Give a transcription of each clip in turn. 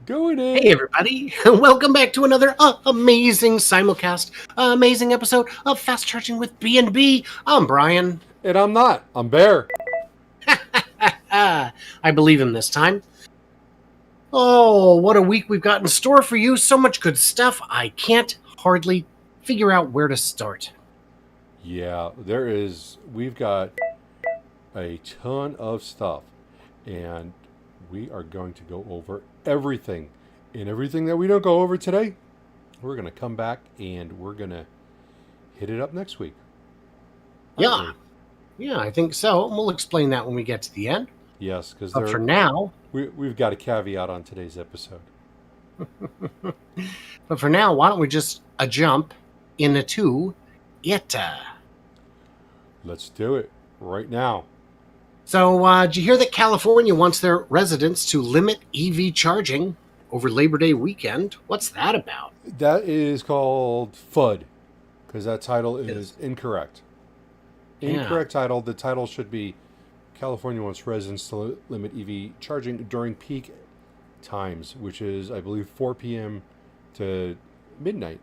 Going in. Hey everybody, welcome back to another amazing simulcast, amazing episode of Fast Charging with BnB. I'm Brian. And I'm not. I'm Bear. I believe him this time. Oh, what a week we've got in store for you. So much good stuff. I can't hardly figure out where to start. Yeah, there is. We've got a ton of stuff. And we are going to go over everything. And everything that we don't go over today, we're going to come back and we're going to hit it up next week. Yeah, I think so. And we'll explain that when we get to the end. Yes, because for now, we've got a caveat on today's episode. But for now, why don't we just jump into it? Let's do it right now. So, did you hear that California wants their residents to limit EV charging over Labor Day weekend? What's that about? That is called FUD, because that title is incorrect. Incorrect title. The title should be California wants residents to limit EV charging during peak times, which is, I believe, 4 p.m. to midnight.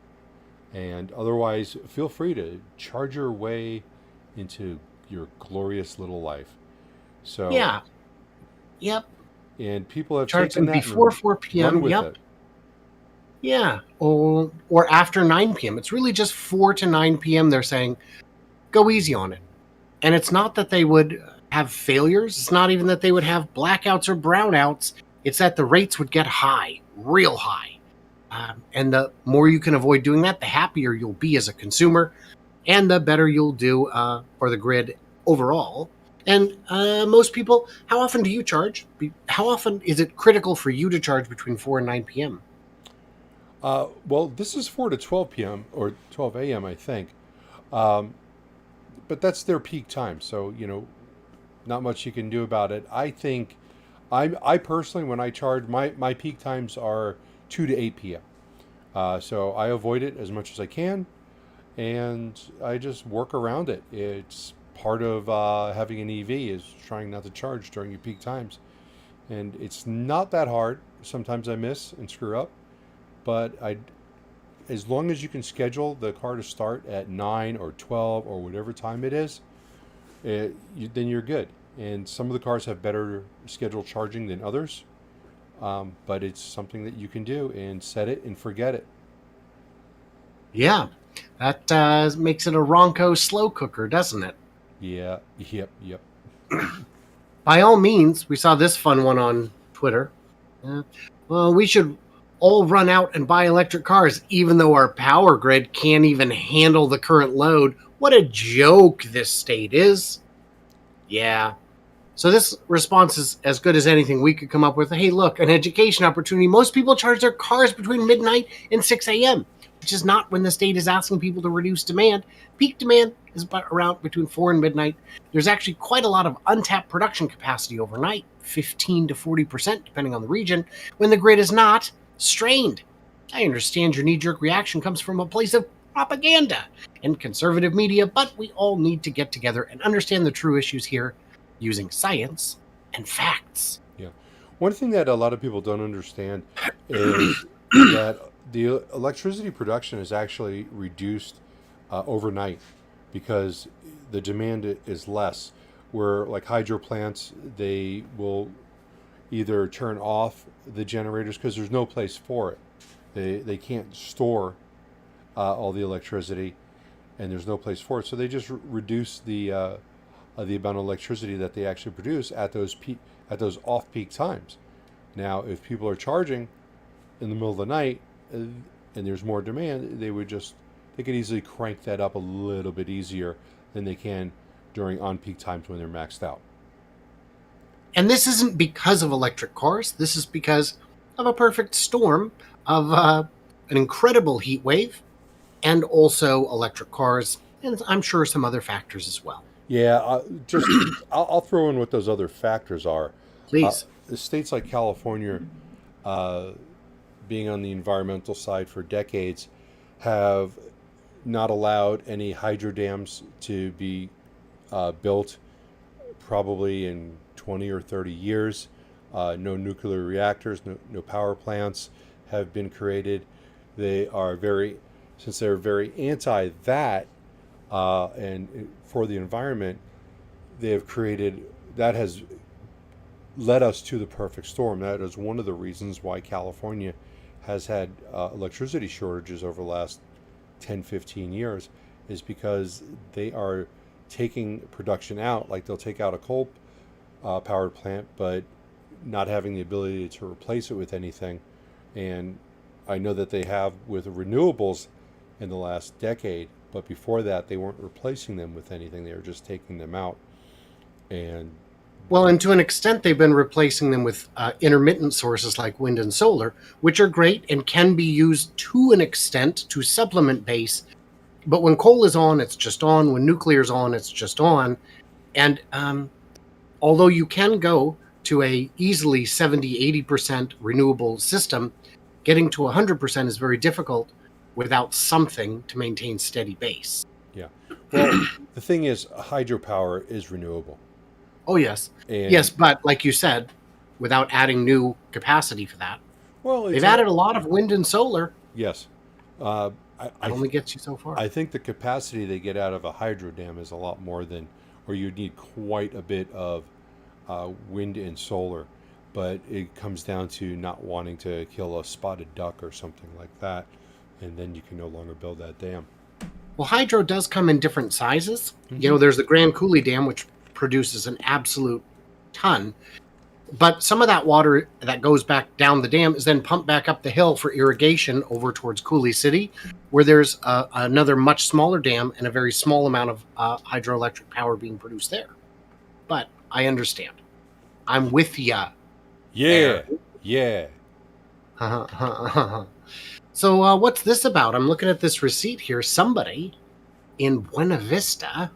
And otherwise, feel free to charge your way into your glorious little life. So yeah, yep. And people have charging taken that before 4 p.m. Yep. It. Yeah, or after 9 p.m. It's really just 4 to 9 p.m. They're saying, go easy on it. And it's not that they would have failures. It's not even that they would have blackouts or brownouts. It's that the rates would get high, real high. And the more you can avoid doing that, the happier you'll be as a consumer, and the better you'll do for the grid overall. And most people, how often do you charge? How often is it critical for you to charge between 4 and 9 p.m.? Well, this is 4 to 12 p.m. or 12 a.m., I think. But that's their peak time. So, not much you can do about it. I think, I personally, when I charge, my peak times are 2 to 8 p.m. So I avoid it as much as I can. And I just work around it. It's part of having an EV is trying not to charge during your peak times. And it's not that hard. Sometimes I miss and screw up. But as long as you can schedule the car to start at 9 or 12 or whatever time it is, then you're good. And some of the cars have better scheduled charging than others. But it's something that you can do and set it and forget it. Yeah, that makes it a Ronco slow cooker, doesn't it? Yeah, yep. By all means, we saw this fun one on Twitter. Well, we should all run out and buy electric cars, even though our power grid can't even handle the current load. What a joke this state is. Yeah. So this response is as good as anything we could come up with. Hey, look, an education opportunity. Most people charge their cars between midnight and 6 a.m., which is not when the state is asking people to reduce demand. Peak demand is about around between 4 and midnight. There's actually quite a lot of untapped production capacity overnight, 15 to 40%, depending on the region, when the grid is not strained. I understand your knee-jerk reaction comes from a place of propaganda and conservative media, but we all need to get together and understand the true issues here using science and facts. Yeah. One thing that a lot of people don't understand is that the electricity production is actually reduced overnight because the demand is less. Where like hydro plants, they will either turn off the generators because there's no place for it. They can't store all the electricity, and there's no place for it. So they just reduce the amount of electricity that they actually produce at those off-peak times. Now, if people are charging in the middle of the night and there's more demand, they could easily crank that up a little bit easier than they can during on-peak times when they're maxed out. And this isn't because of electric cars. This is because of a perfect storm of an incredible heat wave and also electric cars, and I'm sure some other factors as well. Yeah, I'll throw in what those other factors are. Please. States like California, being on the environmental side for decades, have not allowed any hydro dams to be built probably in 20 or 30 years. No nuclear reactors, no power plants have been created. They are since they're very anti that, and for the environment, they have created, that has led us to the perfect storm. That is one of the reasons why California has had electricity shortages over the last 10, 15 years, is because they are taking production out. Like they'll take out a coal powered plant, but not having the ability to replace it with anything. And I know that they have with renewables in the last decade, but before that, they weren't replacing them with anything. They were just taking them out. And Well, and to an extent, they've been replacing them with intermittent sources like wind and solar, which are great and can be used to an extent to supplement base. But when coal is on, it's just on. When nuclear is on, it's just on. And although you can go to a easily 70-80% renewable system, getting to 100% is very difficult without something to maintain steady base. yeah, well, the thing is, hydropower is renewable. Oh, yes. And Yes, but like you said, without adding new capacity for that. well, They've added a lot of wind and solar. Yes. It only gets you so far. I think the capacity they get out of a hydro dam is a lot more than, or you need quite a bit of wind and solar, but it comes down to not wanting to kill a spotted duck or something like that, and then you can no longer build that dam. Well, hydro does come in different sizes. You know, there's the Grand Coulee Dam, which produces an absolute ton. But some of that water that goes back down the dam is then pumped back up the hill for irrigation over towards Coulee City, where there's another much smaller dam and a very small amount of hydroelectric power being produced there. But I understand. I'm with ya. Yeah, yeah. So what's this about? I'm looking at this receipt here. Somebody in Buena Vista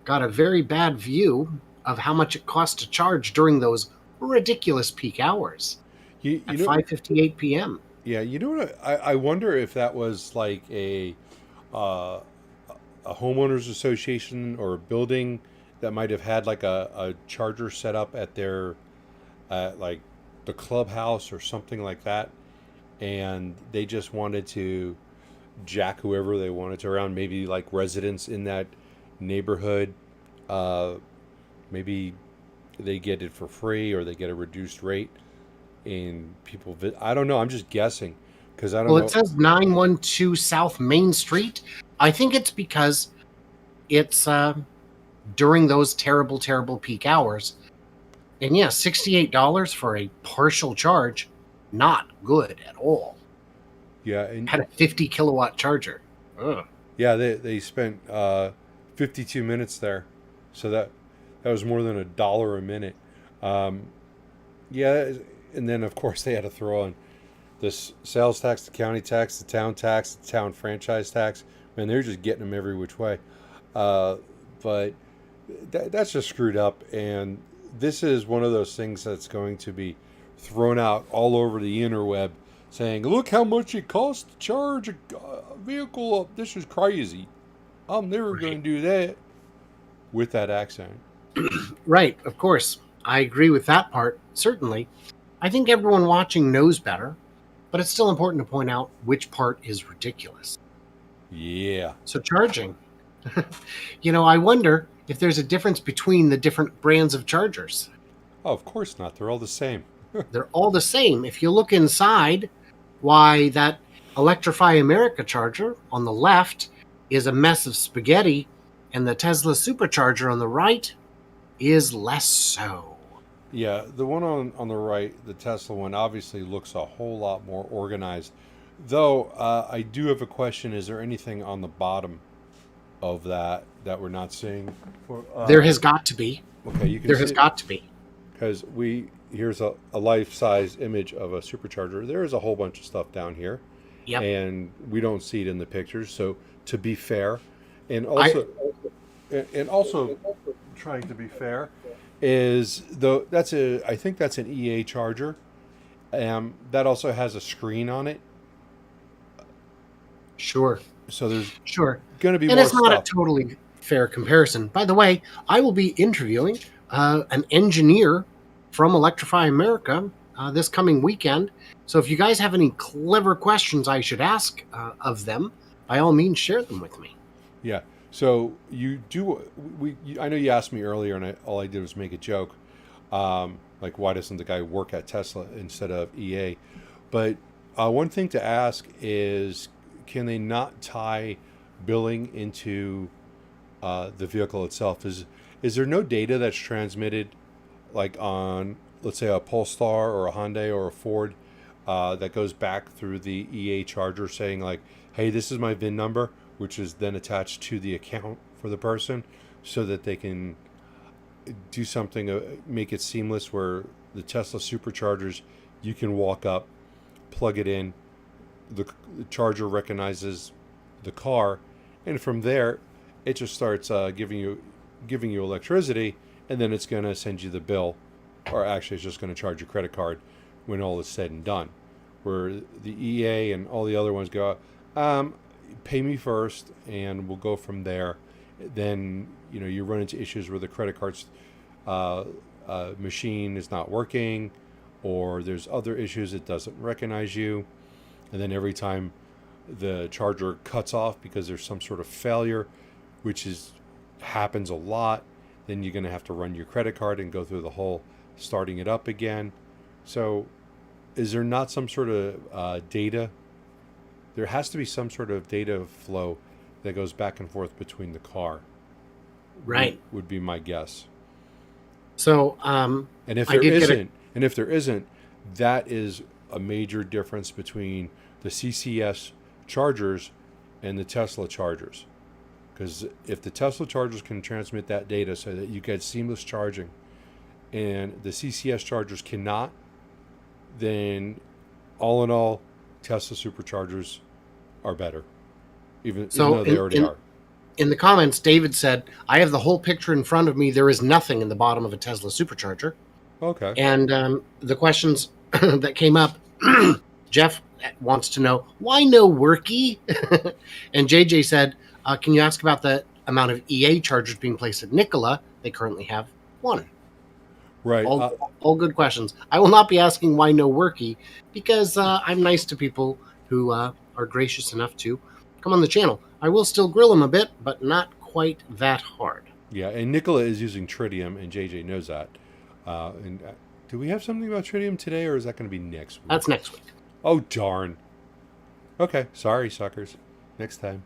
got a very bad view of how much it costs to charge during those ridiculous peak hours at 5:58 p.m. Yeah, you know what? I wonder if that was like a homeowners association or a building that might have had like a charger set up at their like the clubhouse or something like that, and they just wanted to jack whoever they wanted to around, maybe like residents in that neighborhood. Maybe they get it for free or they get a reduced rate, and people I don't know, I'm just guessing, because I don't know. Well, it says 912 South Main Street. I think it's because it's during those terrible peak hours. And yeah, $68 for a partial charge, not good at all. Yeah, and Had a 50 kilowatt charger. Ugh. yeah, they spent 52 minutes there, so that was more than $1 a minute. Yeah, and then of course they had to throw on this sales tax, the county tax, the town franchise tax. Man, they're just getting them every which way. But that's just screwed up, and this is one of those things that's going to be thrown out all over the interweb, saying, "Look how much it costs to charge a vehicle up. This is crazy. I'm never going to do that," with that accent. Right, of course. I agree with that part, certainly. I think everyone watching knows better, but it's still important to point out which part is ridiculous. Yeah. So charging. You know, I wonder if there's a difference between the different brands of chargers. Oh, of course not. They're all the same. They're all the same. If you look inside, why, that Electrify America charger on the left is a mess of spaghetti, and the Tesla supercharger on the right is less so. Yeah, the one on the right, the Tesla one, obviously looks a whole lot more organized. Though, I do have a question. Is there anything on the bottom of that we're not seeing? There has got to be. Okay, you can There see has got to be. because here's a life-size image of a supercharger. There is a whole bunch of stuff down here. Yep. And we don't see it in the pictures. So to be fair, and also trying to be fair, is I think that's an EA charger. That also has a screen on it. Sure. So there's And going to be more it's not stuff. a totally fair comparison. By the way, I will be interviewing an engineer from Electrify America this coming weekend. So if you guys have any clever questions I should ask of them, by all means, share them with me. Yeah. So you do. I know you asked me earlier, and all I did was make a joke. Like, why doesn't the guy work at Tesla instead of EA? But one thing to ask is, can they not tie billing into the vehicle itself? Is there no data that's transmitted, like on, let's say, a Polestar or a Hyundai or a Ford, that goes back through the EA charger saying like, hey, this is my VIN number, which is then attached to the account for the person, so that they can do something, make it seamless, where the Tesla superchargers, you can walk up, plug it in, the charger recognizes the car, and from there it just starts giving you electricity, and then it's going to send you the bill, or actually it's just going to charge your credit card when all is said and done. Where the EA and all the other ones go, pay me first and we'll go from there. Then you run into issues where the credit card's machine is not working, or there's other issues, it doesn't recognize you, and then every time the charger cuts off because there's some sort of failure, which happens a lot, then you're going to have to run your credit card and go through the whole starting it up again. So is there not some sort of data? There has to be some sort of data flow that goes back and forth between the car. Right. Would be my guess. So, and if there isn't, that is a major difference between the CCS chargers and the Tesla chargers. Because if the Tesla chargers can transmit that data so that you get seamless charging, and the CCS chargers cannot, then all in all, Tesla superchargers are better, even though they already are. In the comments, David said, I have the whole picture in front of me. There is nothing in the bottom of a Tesla supercharger. Okay. And the questions that came up, Jeff wants to know, why no worky? And JJ said, can you ask about the amount of EA chargers being placed at Nikola? They currently have one. Right. All good questions. I will not be asking why no worky, because I'm nice to people who are gracious enough to come on the channel. I will still grill them a bit, but not quite that hard. Yeah, and Nikola is using tritium, and JJ knows that. And do we have something about tritium today, or is that going to be next week? That's next week. Oh, darn. Okay, sorry, suckers. Next time.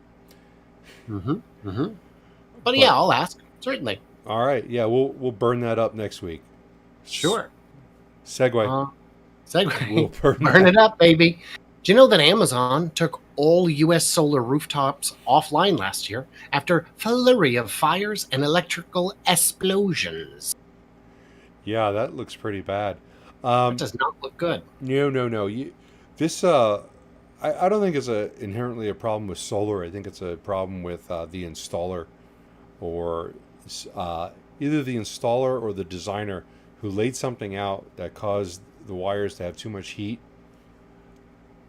But yeah, I'll ask, certainly. All right, yeah, we'll burn that up next week. Sure. Segue. We'll burn it up, baby. Do you know that Amazon took all U.S. solar rooftops offline last year after flurry of fires and electrical explosions? Yeah, that looks pretty bad. It does not look good. No. I don't think it's inherently a problem with solar. I think it's a problem with the installer, or either the installer or the designer who laid something out that caused the wires to have too much heat,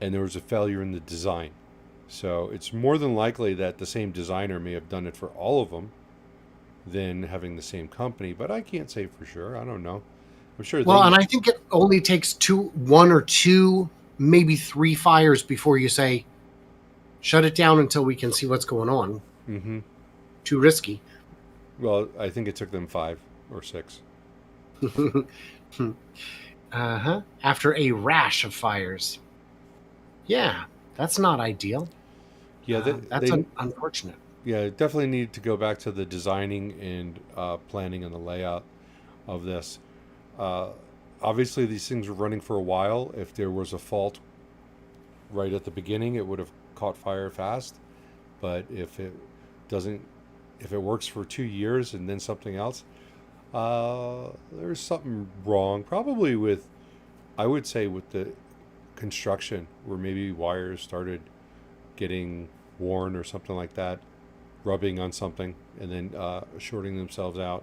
and there was a failure in the design. So it's more than likely that the same designer may have done it for all of them than having the same company, but I can't say for sure. I don't know. I'm sure. Well, and I think it only takes one or two, maybe three fires before you say, shut it down until we can see what's going on. Mm-hmm. Too risky. Well, I think it took them 5 or 6. After a rash of fires. Yeah, that's not ideal. Yeah, that's unfortunate. Yeah, definitely need to go back to the designing and planning and the layout of this. Obviously, these things were running for a while. If there was a fault right at the beginning, it would have caught fire fast. But if it works for 2 years and then something else, there's something wrong. Probably I would say with the construction, where maybe wires started getting worn or something like that, rubbing on something and then shorting themselves out.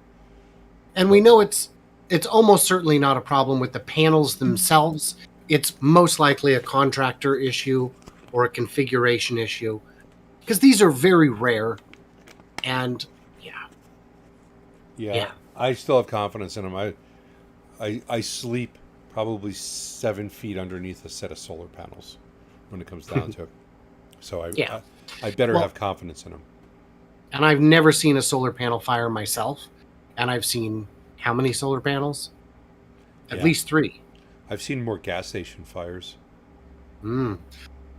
And we know it's almost certainly not a problem with the panels themselves. It's most likely a contractor issue or a configuration issue, because these are very rare. And yeah, I still have confidence in them. I sleep probably 7 feet underneath a set of solar panels when it comes down to it. So Yeah. I better Well, have confidence in them. and I've never seen a solar panel fire myself. And I've seen how many solar panels? At Yeah. least 3. I've seen more gas station fires. Mm.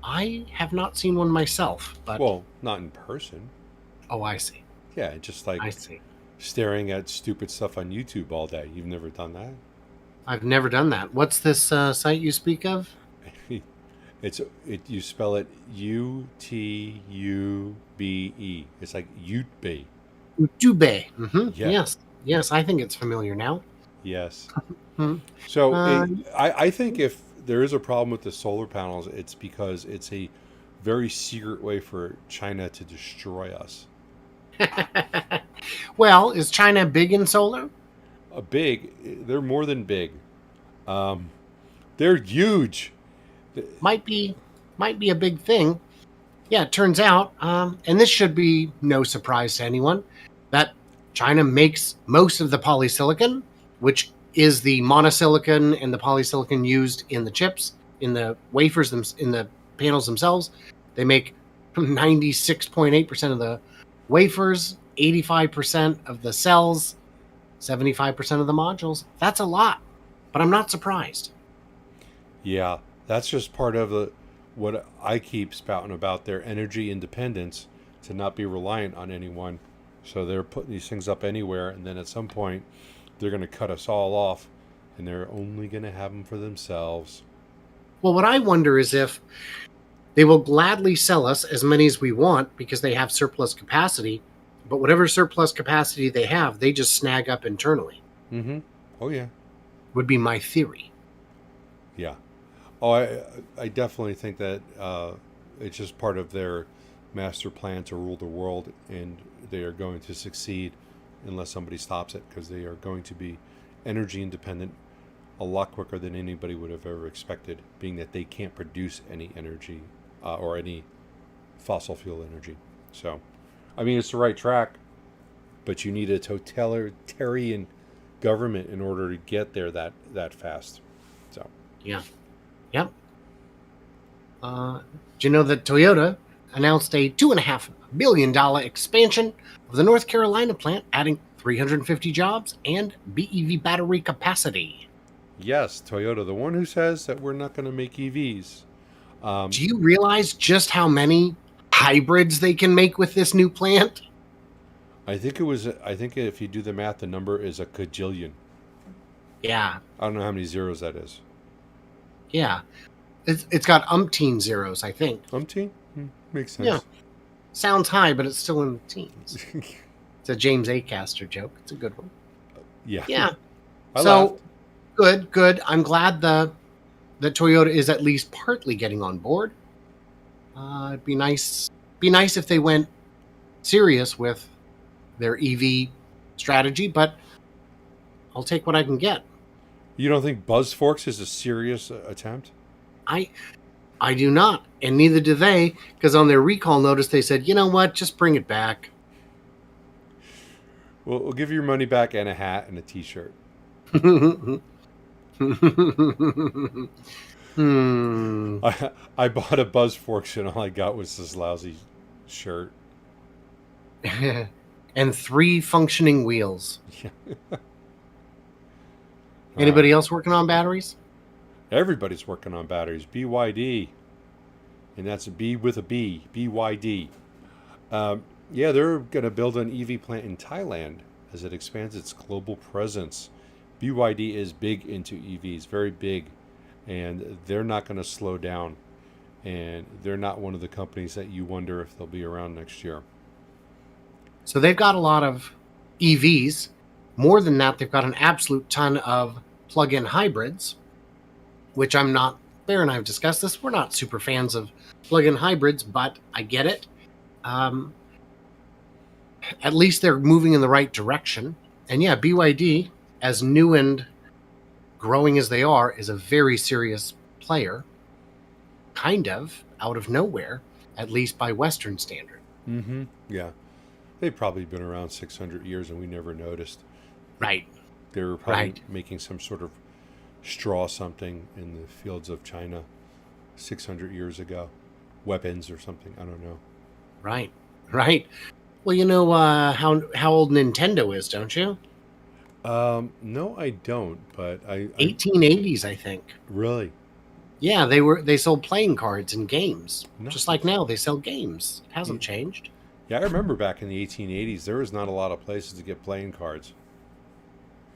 I have not seen one myself, but Well, not in person. oh, I see. Yeah, just like I see. staring at stupid stuff on YouTube all day. You've never done that? I've never done that. What's this site you speak of? You spell it Utube. It's like Utbe. YouTube. Mm-hmm. Yeah. Yes. I think it's familiar now. Yes. Hmm. So Uh, I think if there is a problem with the solar panels, it's because it's a very secret way for China to destroy us. Well, is China big in solar? They're more than big. Um, they're huge. Might be a big thing. Yeah, it turns out, and this should be no surprise to anyone, that China makes most of the polysilicon, which is the monosilicon and the polysilicon used in the chips, in the wafers, in the panels themselves. They make 96.8% of the wafers, 85% of the cells, 75% of the modules. That's a lot, but I'm not surprised. Yeah, that's just part of what I keep spouting about their energy independence, to not be reliant on anyone. So they're putting these things up anywhere, and then at some point they're going to cut us all off, and they're only going to have them for themselves. Well, what I wonder is if they will gladly sell us as many as we want because they have surplus capacity, but whatever surplus capacity they have, they just snag up internally. Mm-hmm. Oh, yeah. Would be my theory. Yeah. Oh, I definitely think that it's just part of their master plan to rule the world, and they are going to succeed unless somebody stops it, because they are going to be energy independent a lot quicker than anybody would have ever expected, being that they can't produce any energy or any fossil fuel energy. So, I mean, it's the right track, but you need a totalitarian government in order to get there that fast. So, Yeah. Yep. Do you know that Toyota announced a $2.5 billion expansion of the North Carolina plant, adding 350 jobs and BEV battery capacity? yes, Toyota, the one who says that we're not going to make EVs. Do you realize just how many hybrids they can make with this new plant? I think if you do the math, the number is a cajillion. Yeah. I don't know how many zeros that is. Yeah. It's got umpteen zeros, I think. Umpteen? Makes sense. Yeah. Sounds high, but it's still in the teens. It's a James Acaster joke. It's a good one. Yeah. Yeah. I So laughed. good. I'm glad that Toyota is at least partly getting on board. It'd be nice if they went serious with their EV strategy, but I'll take what I can get. You don't think BuzzForks is a serious attempt? I do not, and neither do they, because on their recall notice they said, you know what, just bring it back. Well, we'll give you your money back and a hat and a T-shirt. I bought a BuzzForks and all I got was this lousy shirt. And 3 functioning wheels. Yeah. Anybody else working on batteries? Everybody's working on batteries. BYD. And that's a B with a B. BYD. Yeah, they're going to build an EV plant in Thailand as it expands its global presence. BYD is big into EVs, very big. And they're not going to slow down. And they're not one of the companies that you wonder if they'll be around next year. So they've got a lot of EVs. More than that, they've got an absolute ton of plug-in hybrids, which I'm not. Bear and I have discussed this. We're not super fans of plug-in hybrids, but I get it. At least they're moving in the right direction. And yeah, BYD, as new and growing as they are, is a very serious player, kind of out of nowhere, at least by Western standard. Mm-hmm. Yeah. They've probably been around 600 years and we never noticed. Right. They were probably making some sort of straw something in the fields of China 600 years ago. Weapons or something. I don't know. Right. Right. Well, you know how old Nintendo is, don't you? No, I don't, but I 1880s, I think. really Yeah, they sold playing cards and games. Just like nice. now they sell games. It Yeah, hasn't changed. yeah, I remember back in the 1880s, there was not a lot of places to get playing cards.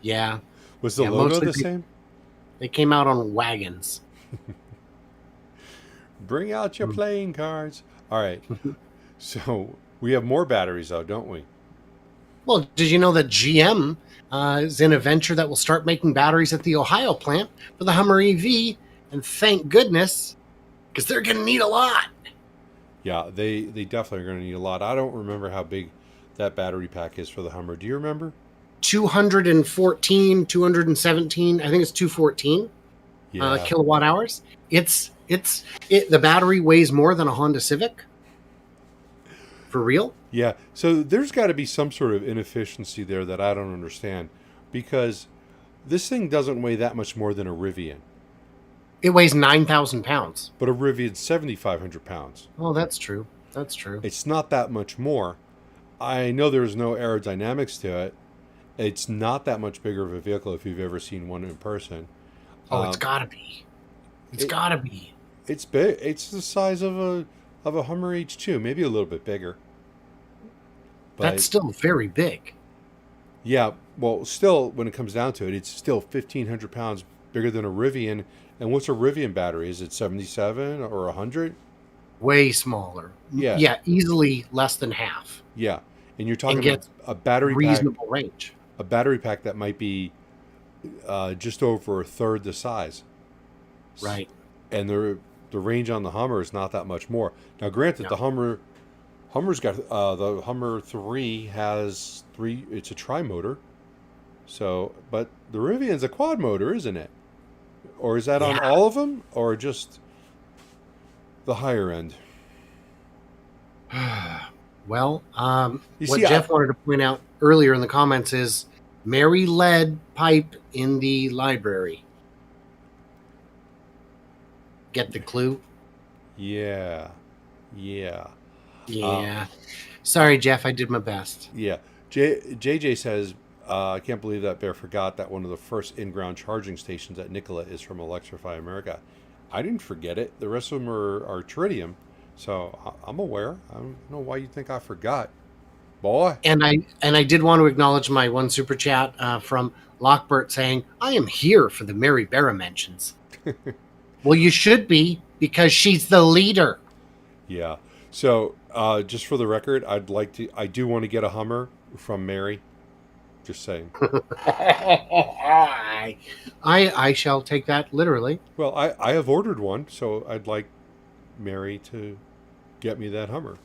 Yeah. Was the Yeah, logo mostly the same? they came out on wagons. Bring out your playing cards. All right. So we have more batteries, though, don't we? Well, did you know that GM is in a venture that will start making batteries at the Ohio plant for the Hummer EV? And thank goodness, because they're going to need a lot. Yeah, they definitely are going to need a lot. I don't remember how big that battery pack is for the Hummer. Do you remember? 214, 217, I think it's 214 Yeah. kilowatt hours. The battery weighs more than a Honda Civic. For real? Yeah. So there's got to be some sort of inefficiency there that I don't understand because this thing doesn't weigh that much more than a Rivian, It weighs 9,000 pounds. but a Rivian's 7,500 pounds. Oh, that's true. That's true. It's not that much more. I know there's no aerodynamics to it. It's not that much bigger of a vehicle if you've ever seen one in person. Oh, it's Um, gotta be. It's it, gotta be. it's big. It's the size of a Hummer H2, maybe a little bit bigger. That's But still very big. yeah, well, still, when it comes down to it, it's still 1,500 pounds bigger than a Rivian. And what's a Rivian battery? Is it 77 or 100? Way smaller. Yeah, Yeah, easily less than half. yeah. And you're And talking gets a battery pack, reasonable range. a battery pack that might be just over a third the size. Right. And the range on the Hummer is not that much more. Now, granted, No. the Hummer's got the Hummer 3 has three. It's a tri-motor. So, but the Rivian's a quad motor, isn't it? Or is that on Yeah. all of them, or just the higher end? Well, You what see, Jeff wanted to point out earlier in the comments is Mary lead pipe in the library. Get the clue? yeah, yeah, Yeah. Sorry, Jeff. I did my best. yeah. JJ says, I can't believe that Bear forgot that one of the first in-ground charging stations at Nikola is from Electrify America. I didn't forget it. The rest of them are tritium, so I'm aware. I don't know why you think I forgot, boy. And I did want to acknowledge my one super chat from Lockbert saying, "I am here for the Mary Barra mentions." Well, you should be because she's the leader. Yeah. So, just for the record, I do want to get a Hummer from Mary. Just saying. I shall take that literally. Well, I have ordered one, so I'd like Mary to get me that Hummer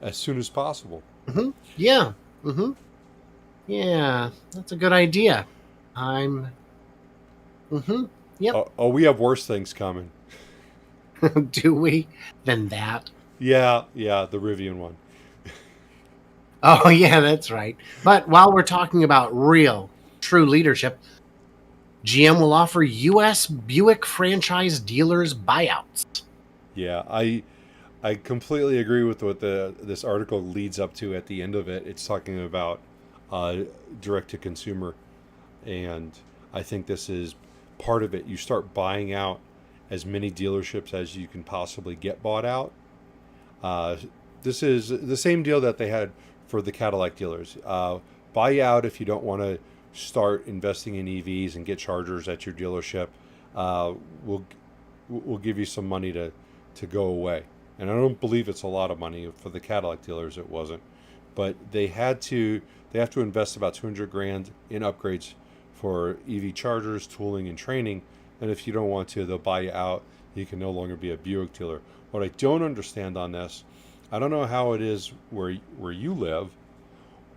as soon as possible. Mm-hmm. Yeah. Mm-hmm. Yeah, that's a good idea. I'm. Mm-hmm. Yep. Oh, we have worse things coming. Do we? Than that. Yeah, the Rivian one. Oh, yeah, that's right. But while we're talking about real, true leadership, GM will offer U.S. Buick franchise dealers buyouts. Yeah, I completely agree with what this article leads up to at the end of it. It's talking about direct to consumer, and I think this is part of it. You start buying out as many dealerships as you can possibly get bought out. This is the same deal that they had for the Cadillac dealers. Buy out if you don't want to start investing in EVs and get chargers at your dealership. We'll give you some money to go away. And I don't believe it's a lot of money. For the Cadillac dealers, it wasn't. But they have to invest about 200 grand in upgrades for EV chargers, tooling, and training. And if you don't want to, they'll buy you out. You can no longer be a Buick dealer. What I don't understand on this, I don't know how it is where you live,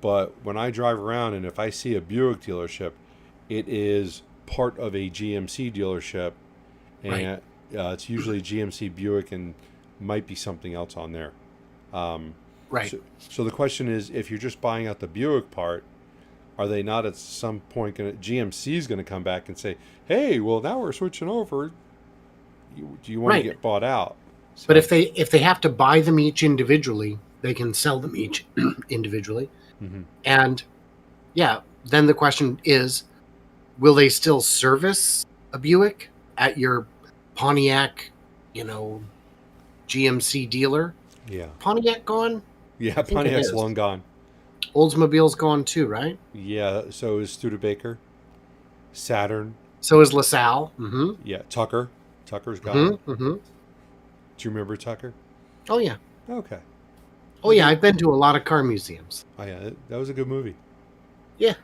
but when I drive around and if I see a Buick dealership, it is part of a GMC dealership, and Right. It's usually GMC Buick and might be something else on there. Right. So the question is, if you're just buying out the Buick part, are they not at some point going to, GMC is going to come back and say, hey, well, now we're switching over. Do you want Right. to get bought out? So, But if they have to buy them each individually, they can sell them each individually. mhm. And yeah, then the question is, will they still service a Buick at your Pontiac, GMC dealer? Yeah. Pontiac gone? Yeah, think it Pontiac's is. long gone. Oldsmobile's gone too, right? Yeah, so is Studebaker. Saturn. So is LaSalle. Mm-hmm. Yeah, Tucker. Tucker's gone. Mm-hmm. Mm-hmm. Do you remember Tucker? Oh yeah. Okay. Oh yeah. I've been to a lot of car museums. Oh, yeah, that was a good movie. Yeah.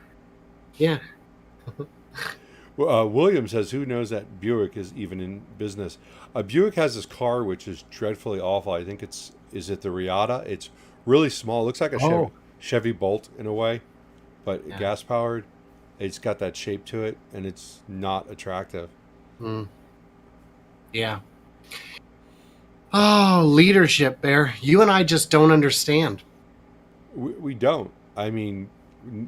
Well, William says, who knows that Buick is even in business? Buick has this car which is dreadfully awful. I think is it the Riata? It's really small. It looks like a Chevy Bolt in a way, but Yeah. gas powered. It's got that shape to it, and it's not attractive. Mm. Yeah. Oh, leadership, Bear. You and I just don't understand. We don't. I mean,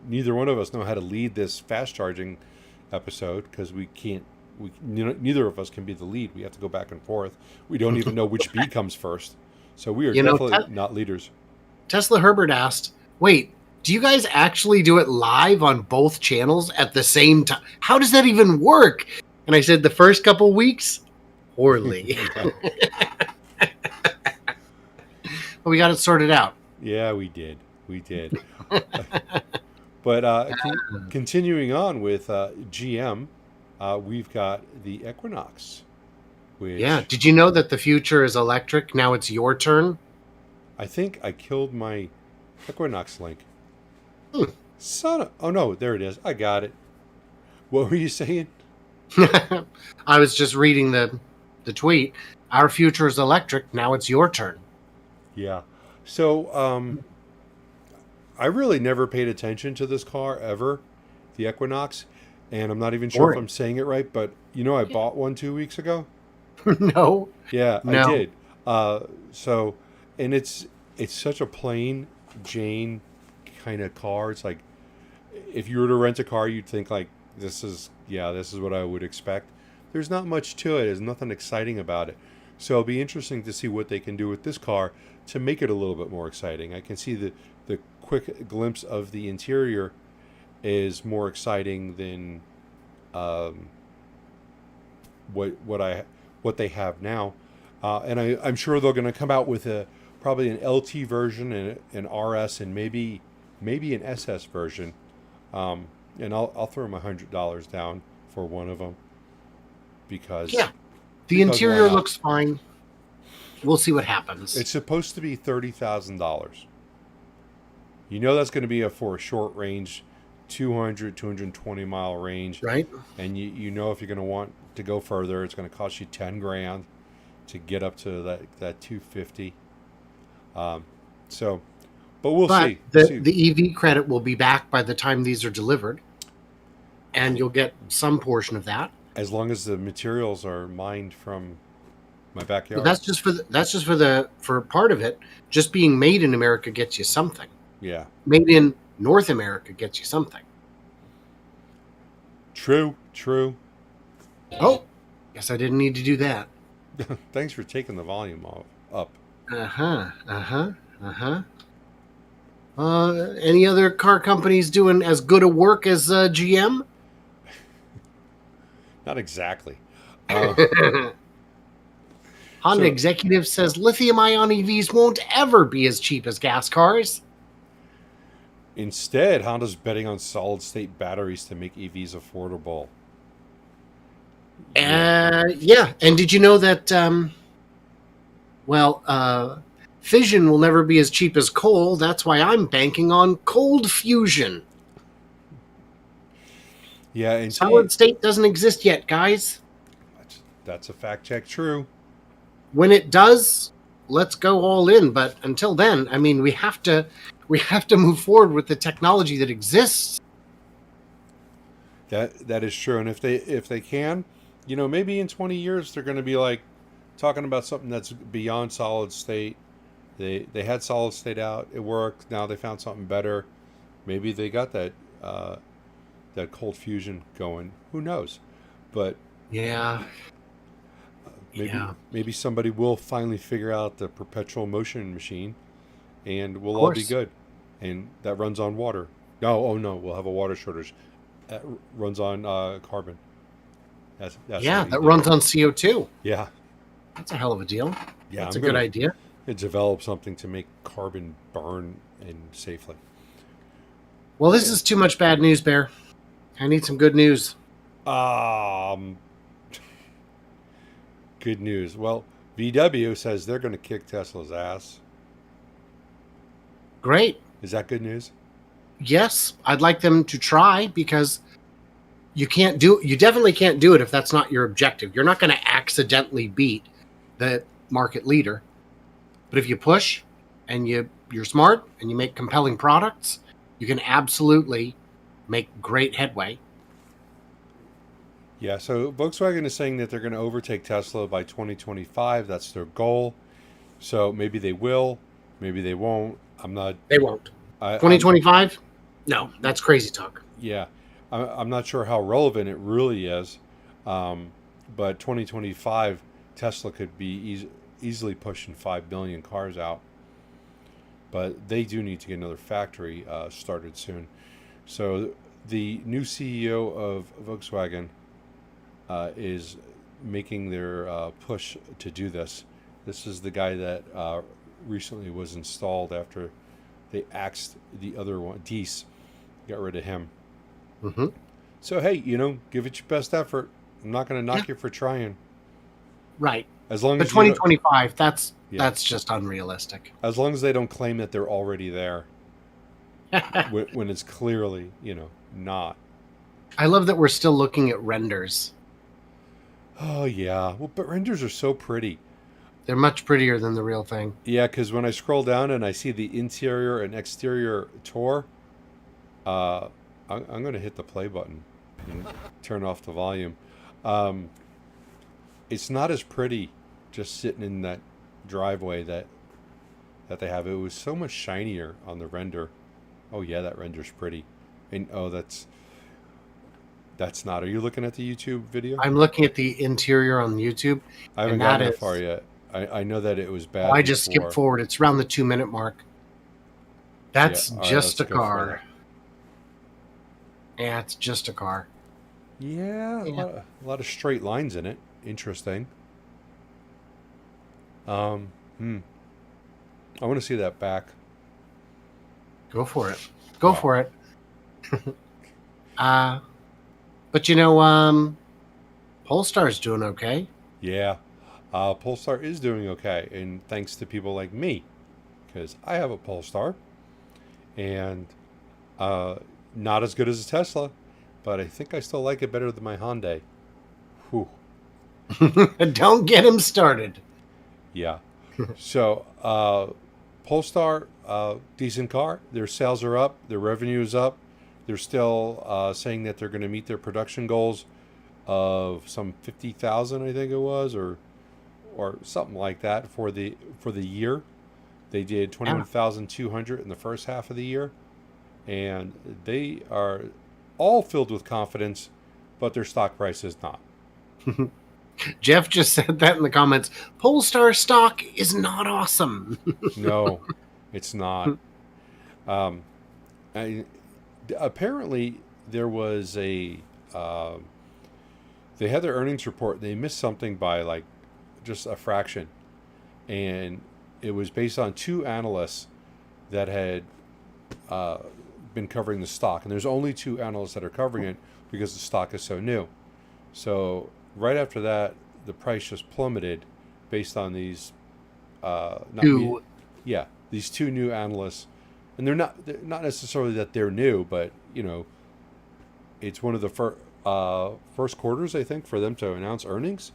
neither one of us know how to lead this fast charging episode because we can't. Neither of us can be the lead. We have to go back and forth. We don't even know which B comes first. So we are definitely not leaders. Tesla Herbert asked, wait, do you guys actually do it live on both channels at the same time? How does that even work? And I said, the first couple weeks, poorly. But we got it sorted out. Yeah, we did. But continuing on with GM, we've got the Equinox. Which Yeah. Did you know that the future is electric? Now it's your turn. I think I killed my Equinox link. Hmm. Oh no, there it is. I got it. What were you saying? I was just reading the tweet. Our future is electric. Now it's your turn. Yeah. So I really never paid attention to this car ever, the Equinox, and I'm not even sure if I'm saying it right, but I bought one 2 weeks ago. No. Yeah, No. I did. And it's such a plain Jane kind of car. It's like if you were to rent a car, you'd think like this is what I would expect. There's not much to it. There's nothing exciting about it. So it'll be interesting to see what they can do with this car to make it a little bit more exciting. I can see the quick glimpse of the interior is more exciting than what they have now. And I'm sure they're going to come out with probably an LT version and an RS and maybe an SS version. And I'll throw my $100 down for one of them because the interior looks fine. We'll see what happens. It's supposed to be $30,000. That's going to be for a short range, 220 mile range, right? And if you're going to want to go further, it's going to cost you $10,000 to get up to that 250. But we'll see. The EV credit will be back by the time these are delivered, and you'll get some portion of that. As long as the materials are mined from my backyard. But that's just for part of it. Just being made in America gets you something. Yeah. Made in North America gets you something. True. Oh, guess I didn't need to do that. Thanks for taking the volume up. Any other car companies doing as good a work as GM? Not exactly. Honda executive says lithium-ion EVs won't ever be as cheap as gas cars. Instead, Honda's betting on solid-state batteries to make EVs affordable. Yeah. And did you know that, fission will never be as cheap as coal? That's why I'm banking on cold fusion. Yeah, and solid state doesn't exist yet, guys. That's a fact check. True. When it does, let's go all in. But until then, I mean, we have to move forward with the technology that exists. That is true. And if they can, maybe in 20 years they're going to be like talking about something that's beyond solid state. They had solid state out. It worked. Now they found something better. Maybe they got that that cold fusion going. Who knows? But Yeah. maybe somebody will finally figure out the perpetual motion machine, and we'll Of all be course. good. And that runs on water. No, oh no, we'll have a water shortage. That runs on carbon. That's Yeah, how you that do runs it. on CO2. Yeah, That's a hell of a deal. yeah. That's I'm a good gonna idea. develop something to make carbon burn and safely. Well, this is too much bad news, Bear. I need some good news. Um, Good news. Well, VW says they're going to kick Tesla's ass. Great. Is that good news? Yes, I'd like them to try, because you definitely can't do it if that's not your objective. You're not going to accidentally beat the market leader. But if you push and you're smart and you make compelling products, you can absolutely make great headway. Yeah, so Volkswagen is saying that they're going to overtake Tesla by 2025. That's their goal. So maybe they will, maybe they won't. I'm not. They won't. I'm 2025? No, that's crazy talk. Yeah, I'm not sure how relevant it really is, but 2025 Tesla could be easily pushing 5 million cars out. But they do need to get another factory started soon. So the new CEO of Volkswagen is making their push to do this. This is the guy that recently was installed after they axed the other one, Diess, got rid of him. Mm-hmm. So hey, give it your best effort. I'm not going to knock you for trying. Right. As long But as you don't- 2025, that's just unrealistic. as long as they don't claim that they're already there when it's clearly, not. I love that we're still looking at renders. Oh yeah. Well, but renders are so pretty. They're much prettier than the real thing. Yeah, because when I scroll down and I see the interior and exterior tour, I'm going to hit the play button and turn off the volume. It's not as pretty just sitting in that driveway that they have. It was so much shinier on the render. Oh yeah, that render's pretty. And oh, that's not. Are you looking at the YouTube video? I'm looking at the interior on YouTube. I haven't and gotten that that is- far yet. I know that it was bad. I just before. skipped forward. It's around the 2-minute mark. That's Yeah, all right, just a let's go for car. Yeah, it's just a car. Yeah, Yeah. A lot of straight lines in it. Interesting. I want to see that back. Go for it. Wow. For it. But Polestar's doing okay. Yeah, Polestar is doing okay, and thanks to people like me, because I have a Polestar, and not as good as a Tesla, but I think I still like it better than my Hyundai. Whew. Don't get him started. Yeah. So, Polestar, decent car. Their sales are up. Their revenue is up. They're still saying that they're going to meet their production goals of some 50,000, I think it was, or something like that for the year. They did 21,200 in the first half of the year, and they are all filled with confidence, but their stock price is not. Jeff just said that in the comments. Polestar stock is not awesome. No, it's not. Apparently, there was they had their earnings report. They missed something by like just a fraction, and it was based on 2 analysts that had been covering the stock, and there's only 2 analysts that are covering it because the stock is so new. So right after that, the price just plummeted based on these these 2 new analysts, and they're not necessarily that they're new, but it's one of the first quarters, I think, for them to announce earnings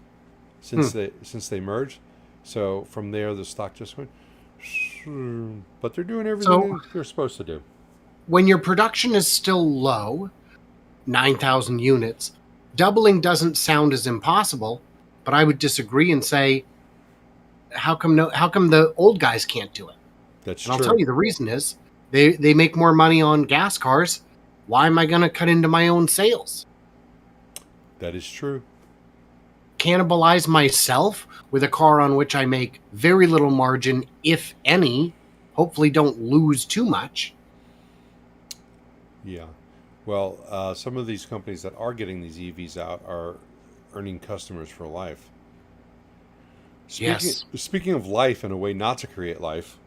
since they merged. So from there, the stock just went, but they're doing everything they're supposed to do. When your production is still low, 9,000 units, doubling doesn't sound as impossible, but I would disagree and say, how come the old guys can't do it? That's And true. I'll tell you the reason is they make more money on gas cars why am I going to cut into my own sales? That is true. Cannibalize myself with a car on which I make very little margin, if any. Hopefully don't lose too much. Yeah. Well, some of these companies that are getting these EVs out are earning customers for life. Yes. Speaking of life and a way not to create life.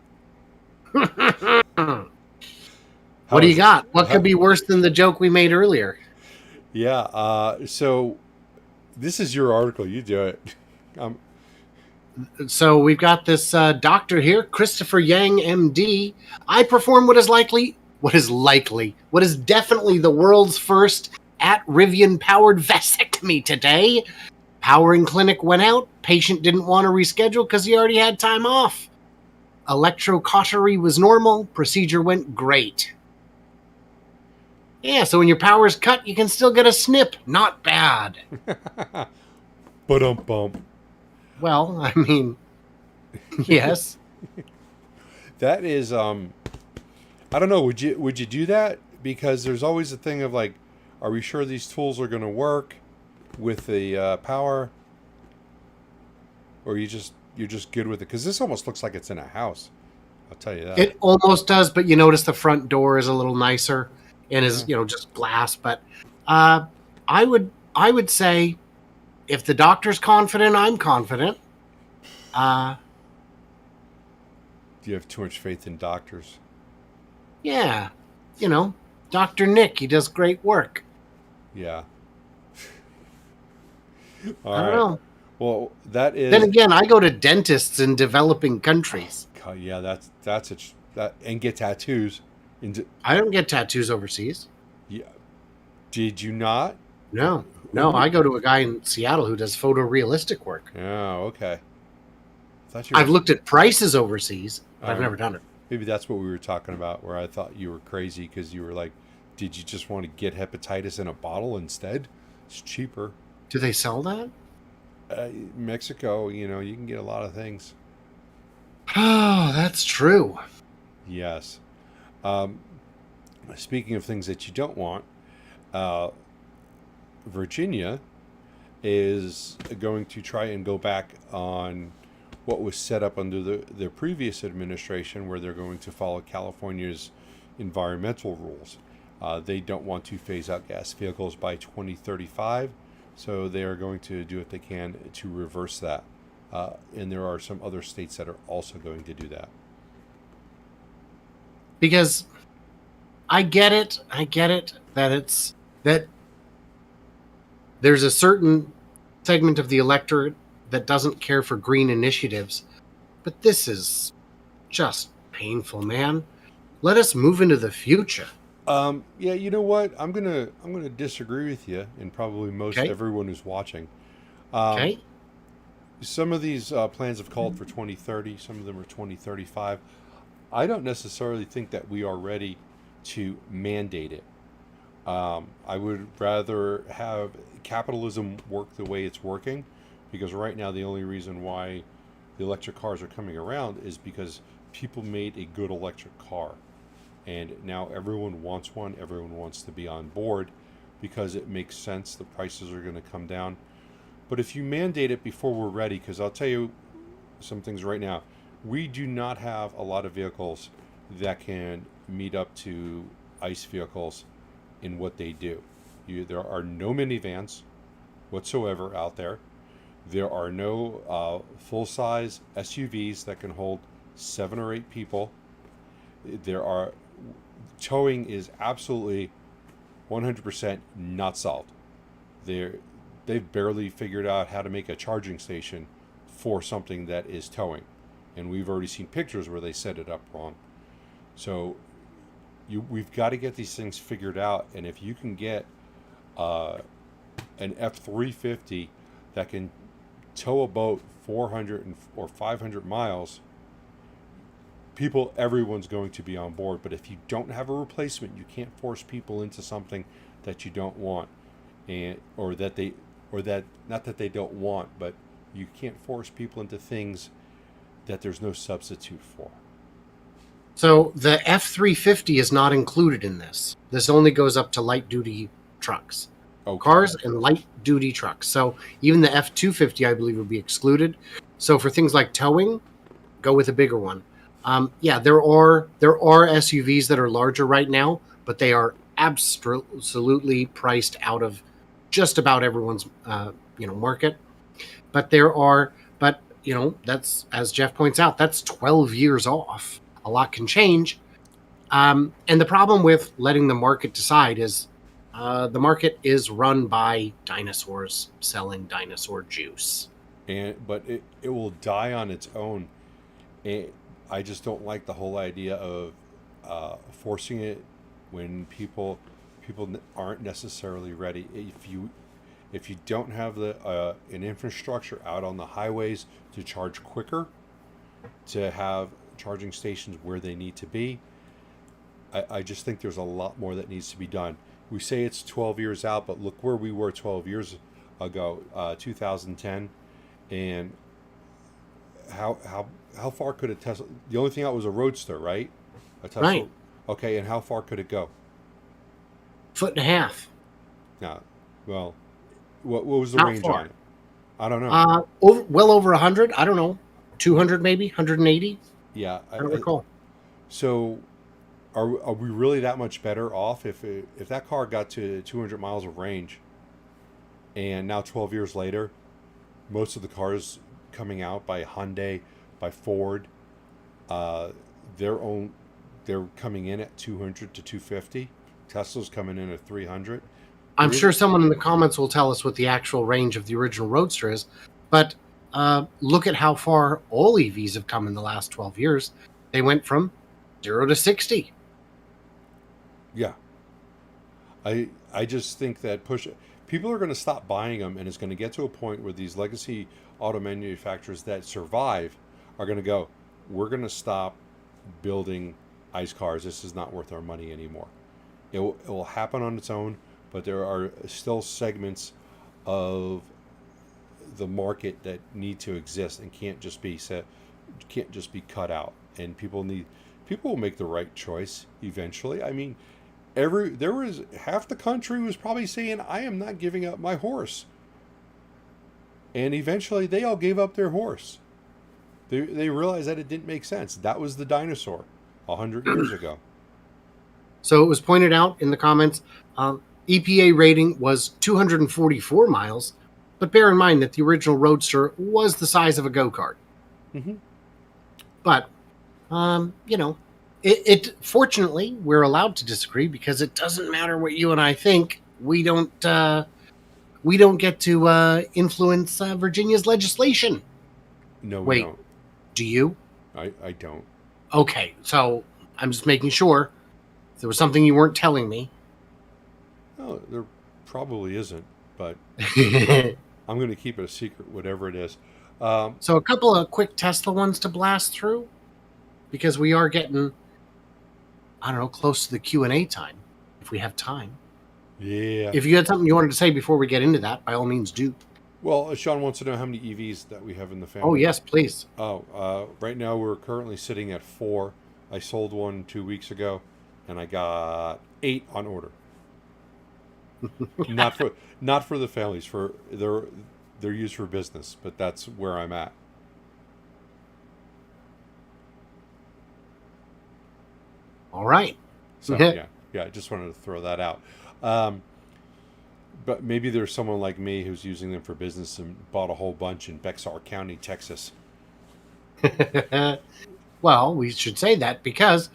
What do you got? What could be worse than the joke we made earlier? Yeah. So this is your article. You do it. So we've got this doctor here, Christopher Yang, MD. I perform what is definitely the world's first at Rivian powered vasectomy today. Powering clinic went out. Patient didn't want to reschedule because he already had time off. Electrocautery was normal. Procedure went great. Yeah, so when your power's cut, you can still get a snip. Not bad. Ba-dum-bum. Well, I mean, yes. That is, I don't know. Would you do that? Because there's always a thing of like, are we sure these tools are going to work with the power, or you're just good with it? Because this almost looks like it's in a house. I'll tell you that. It almost does, but you notice the front door is a little nicer and is just glass. But I would say, if the doctor's confident, I'm confident. Do you have too much faith in doctors? Yeah, Dr. Nick, he does great work. Yeah. I don't know. Well, that is. Then again, I go to dentists in developing countries. God, yeah, that and get tattoos. I don't get tattoos overseas. Yeah. Did you not? No. I go to a guy in Seattle who does photorealistic work. Oh, okay. I've looked at prices overseas, but I've never done it. Maybe that's what we were talking about, where I thought you were crazy because you were like, did you just want to get hepatitis in a bottle instead? It's cheaper. Do they sell that? Mexico, you can get a lot of things. Oh, that's true. Yes. Speaking of things that you don't want, Virginia is going to try and go back on what was set up under the previous administration, where they're going to follow California's environmental rules. They don't want to phase out gas vehicles by 2035, so they are going to do what they can to reverse that. And there are some other states that are also going to do that. Because I get it that there's a certain segment of the electorate that doesn't care for green initiatives, but this is just painful, man. Let us move into the future. Yeah, you know what? I'm gonna disagree with you, and probably most everyone who's watching. Okay. Some of these plans have called for 2030. Some of them are 2035. I don't necessarily think that we are ready to mandate it. I would rather have capitalism work the way it's working, because right now the only reason why the electric cars are coming around is because people made a good electric car. And now everyone wants one. Everyone wants to be on board because it makes sense. The prices are going to come down. But if you mandate it before we're ready, because I'll tell you some things right now, we do not have a lot of vehicles that can meet up to ICE vehicles in what they do. There are no minivans whatsoever out there. There are no full-size SUVs that can hold 7 or 8 people. Towing is absolutely 100% not solved. They've barely figured out how to make a charging station for something that is towing. And we've already seen pictures where they set it up wrong. So we've got to get these things figured out. And if you can get an F-350 that can tow a boat 400 or 500 miles, everyone's going to be on board. But if you don't have a replacement, you can't force people into something that you don't want, not that they don't want, but you can't force people into things that there's no substitute for. So the F-350 is not included in this. This only goes up to light-duty trucks. Okay. Cars and light-duty trucks. So even the F-250, I believe, would be excluded. So for things like towing, go with a bigger one. Yeah, there are SUVs that are larger right now, but they are absolutely priced out of just about everyone's market. But that's, as Jeff points out, that's 12 years off. A lot can change. And the problem with letting the market decide is the market is run by dinosaurs selling dinosaur juice. But it will die on its own. And I just don't like the whole idea of forcing it when people aren't necessarily ready. If you don't have an infrastructure out on the highways to charge quicker, to have charging stations where they need to be, I just think there's a lot more that needs to be done. We say it's 12 years out, but look where we were 12 years ago, 2010, and how far could a Tesla? The only thing out was a Roadster, right? A Tesla. Right. Okay, and how far could it go? 1.5 feet. Now, well, what was the Not range far. on it? I don't know. Well over 100. I don't know, 200 maybe, 180. Yeah, I don't recall. So, are we really that much better off if that car got to 200 miles of range, and now 12 years later, most of the cars coming out by Hyundai, by Ford, they're coming in at 200 to 250. Tesla's coming in at 300. I'm sure someone in the comments will tell us what the actual range of the original Roadster is, but look at how far all EVs have come in the last 12 years. They went from 0 to 60. Yeah. I just think that people are going to stop buying them, and it's going to get to a point where these legacy auto manufacturers that survive are going to go, we're going to stop building ICE cars. This is not worth our money anymore. It will happen on its own, but there are still segments of the market that need to exist and can't just be cut out. And people will make the right choice eventually. I mean, there was half the country was probably saying, I am not giving up my horse. And eventually they all gave up their horse. They realized that it didn't make sense. That was the dinosaur 100 years ago. So it was pointed out in the comments, EPA rating was 244 miles, but bear in mind that the original Roadster was the size of a go-kart. Mm-hmm. But, it fortunately, we're allowed to disagree because it doesn't matter what you and I think. We don't get to influence Virginia's legislation. No, we Wait, don't. Do you? I don't. Okay, so I'm just making sure. If there was something you weren't telling me. No, there probably isn't, but I'm going to keep it a secret, whatever it is. So a couple of quick Tesla ones to blast through, because we are getting, I don't know, close to the Q&A time, if we have time. Yeah. If you had something you wanted to say before we get into that, by all means do. Well, Sean wants to know how many EVs that we have in the family. Oh, yes, please. Right now we're currently sitting at 4. I sold one 2 weeks ago, and I got 8 on order. not for the families, for they're used for business, but that's where I'm at. All right. So yeah, I just wanted to throw that out. But maybe there's someone like me who's using them for business and bought a whole bunch in Bexar County, Texas. Well, we should say that because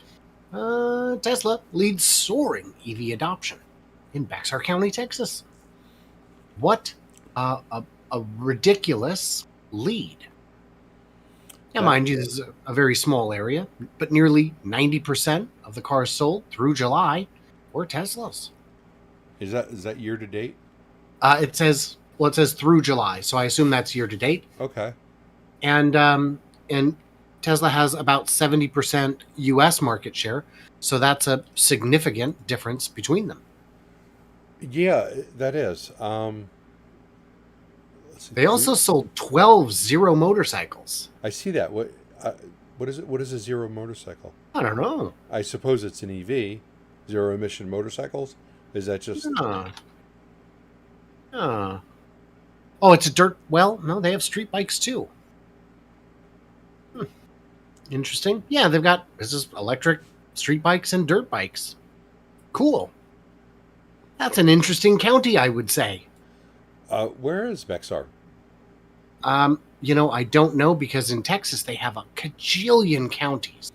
Tesla leads soaring EV adoption in Bexar County, Texas. What a ridiculous lead. Now, mind you, this is a very small area, but nearly 90% of the cars sold through July were Teslas. Is that year to date? It says through July, so I assume that's year to date. Okay. And Tesla has about 70% U.S. market share, so that's a significant difference between them. Yeah, that is. They also sold 12 Zero motorcycles. I see that. What What is it? What is a zero motorcycle? I don't know. I suppose it's an EV, zero emission motorcycles. Is that just? Huh. Huh. Oh, it's a dirt. Well, no, they have street bikes too. Interesting. Yeah, this is electric street bikes and dirt bikes. Cool. That's an interesting county, I would say. Where is Bexar? I don't know because in Texas they have a cajillion counties.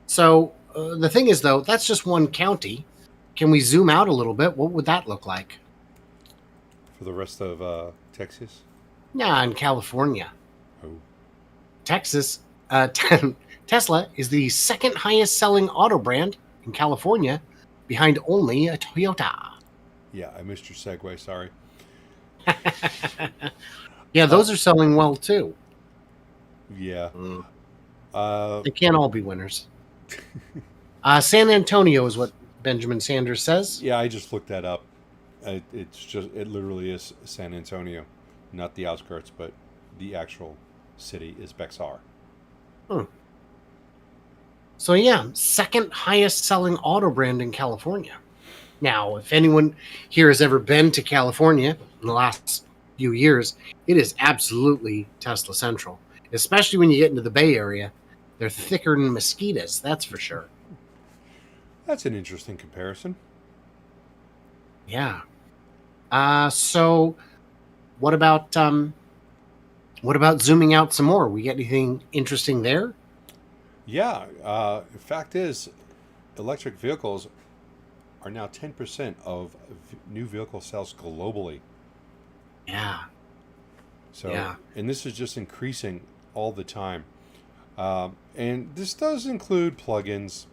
So the thing is, though, that's just one county. Can we zoom out a little bit? What would that look like? For the rest of Texas? Yeah, in California. Oh. Texas, Tesla is the second highest selling auto brand in California, behind only a Toyota. Yeah, I missed your segue. Sorry. Yeah, those are selling well too. Yeah. They can't all be winners. San Antonio is what Benjamin Sanders says. Yeah, I just looked that up. It literally is San Antonio, not the outskirts, but the actual city is Bexar. So yeah, second highest selling auto brand in California. Now, if anyone here has ever been to California in the last few years, it is absolutely Tesla Central. Especially when you get into the Bay Area. They're thicker than mosquitoes, that's for sure. That's an interesting comparison. Yeah. So what about zooming out some more? We get anything interesting there? Yeah. The fact is, electric vehicles are now 10% of new vehicle sales globally. Yeah. So, yeah. And this is just increasing all the time. And this does include plugins.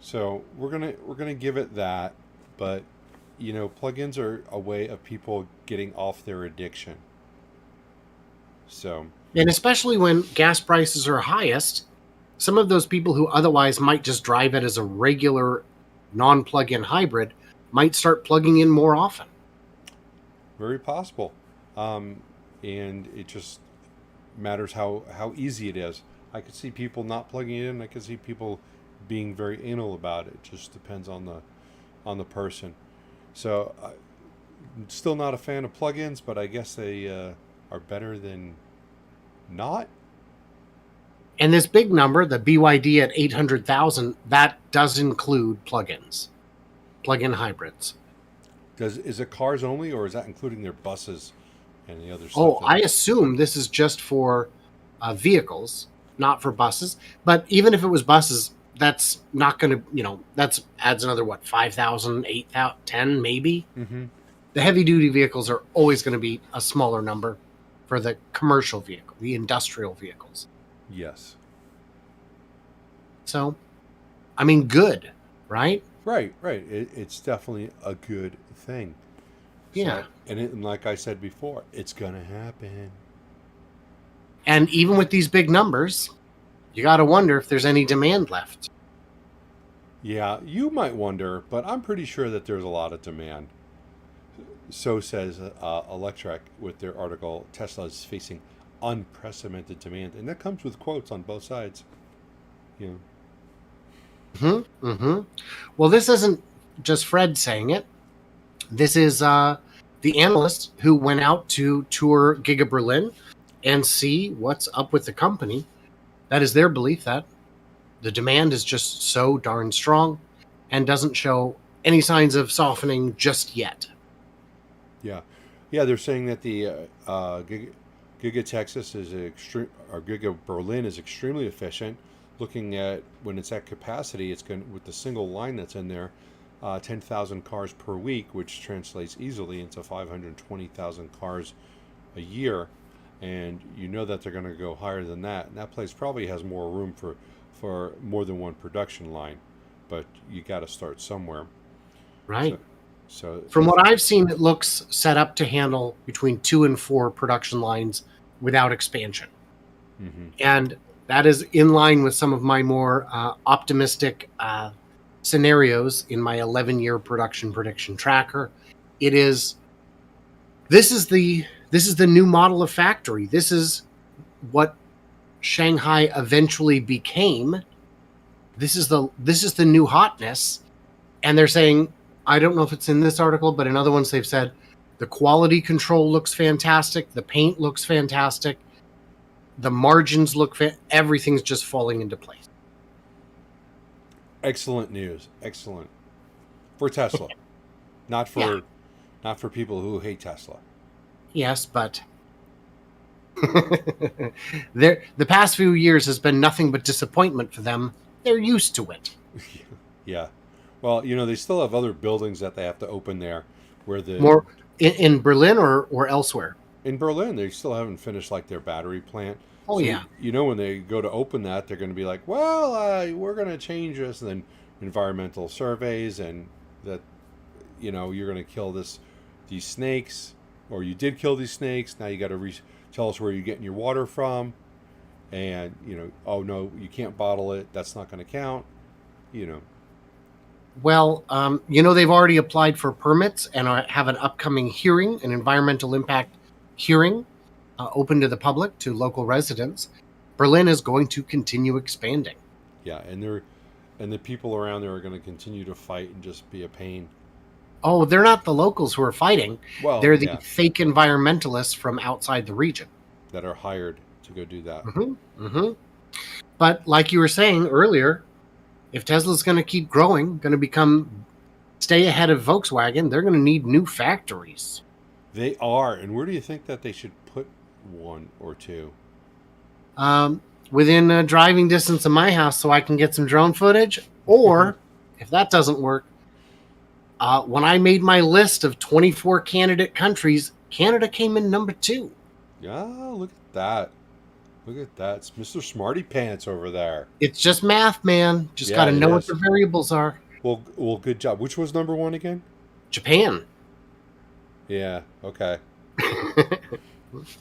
So we're gonna give it that, but plugins are a way of people getting off their addiction. So, and especially when gas prices are highest, some of those people who otherwise might just drive it as a regular non-plug-in hybrid might start plugging in more often. Very possible. And it just matters how easy it is. I could see people not plugging it in. I could see people being very anal about it. It just depends on the person. So I'm still not a fan of plugins, but I guess they are better than not. And this big number, the BYD at 800,000, that does include plugins, plug-in hybrids. Is it cars only, or is that including their buses and the other stuff? Oh, I assume this is just for vehicles, not for buses. But even if it was buses, that's not going to, that's adds another, 5,000, 8,000, 10 maybe? Mm-hmm. The heavy-duty vehicles are always going to be a smaller number for the commercial vehicle, the industrial vehicles. Yes. So, I mean, good, right? Right. It's definitely a good thing. Yeah. So, and like I said before, it's going to happen. And even with these big numbers, you got to wonder if there's any demand left. Yeah, you might wonder, but I'm pretty sure that there's a lot of demand. So says Electrek with their article, Tesla is facing unprecedented demand. And that comes with quotes on both sides. Well, this isn't just Fred saying it. This is the analyst who went out to tour Giga Berlin and see what's up with the company. That is their belief that the demand is just so darn strong and doesn't show any signs of softening just yet. Yeah, they're saying that the Giga Texas is or Giga Berlin is extremely efficient. Looking at when it's at capacity, it's going with the single line that's in there, 10,000 cars per week, which translates easily into 520,000 cars a year. And that they're going to go higher than that. And that place probably has more room for more than one production line, but you got to start somewhere. Right. So from what I've seen, it looks set up to handle between 2 and 4 production lines without expansion. Mm-hmm. And that is in line with some of my more optimistic scenarios in my 11-year production prediction tracker. It is This is the new model of factory. This is what Shanghai eventually became. This is the new hotness. And they're saying, I don't know if it's in this article, but in other ones they've said the quality control looks fantastic, the paint looks fantastic, the margins look everything's just falling into place. Excellent news. Excellent. For Tesla. Not for people who hate Tesla. Yes, but the past few years has been nothing but disappointment for them. They're used to it. Yeah. Well, they still have other buildings that they have to open there where More in Berlin or elsewhere. In Berlin, they still haven't finished like their battery plant. Oh, so, yeah. When they go to open that, they're going to be like, well, we're going to change this. And then environmental surveys and that, you're going to kill these snakes, or you did kill these snakes. Now you got to tell us where you're getting your water from. And, oh, no, you can't bottle it. That's not going to count, Well, they've already applied for permits and have an upcoming hearing, an environmental impact hearing, open to the public, to local residents. Berlin is going to continue expanding. Yeah, and the people around there are going to continue to fight and just be a pain. Oh, they're not the locals who are fighting. Well, they're the fake environmentalists from outside the region that are hired to go do that. But like you were saying earlier, if Tesla's going to keep growing, going to stay ahead of Volkswagen, they're going to need new factories. They are. And where do you think that they should put one or two? Within driving distance of my house so I can get some drone footage. Or, if that doesn't work, when I made my list of 24 candidate countries, Canada came in number 2. Yeah, look at that. Look at that. It's Mr. Smarty Pants over there. It's just math, man. Just got to know what the variables are. Well, good job. Which was number 1 again? Japan. Yeah, okay. It's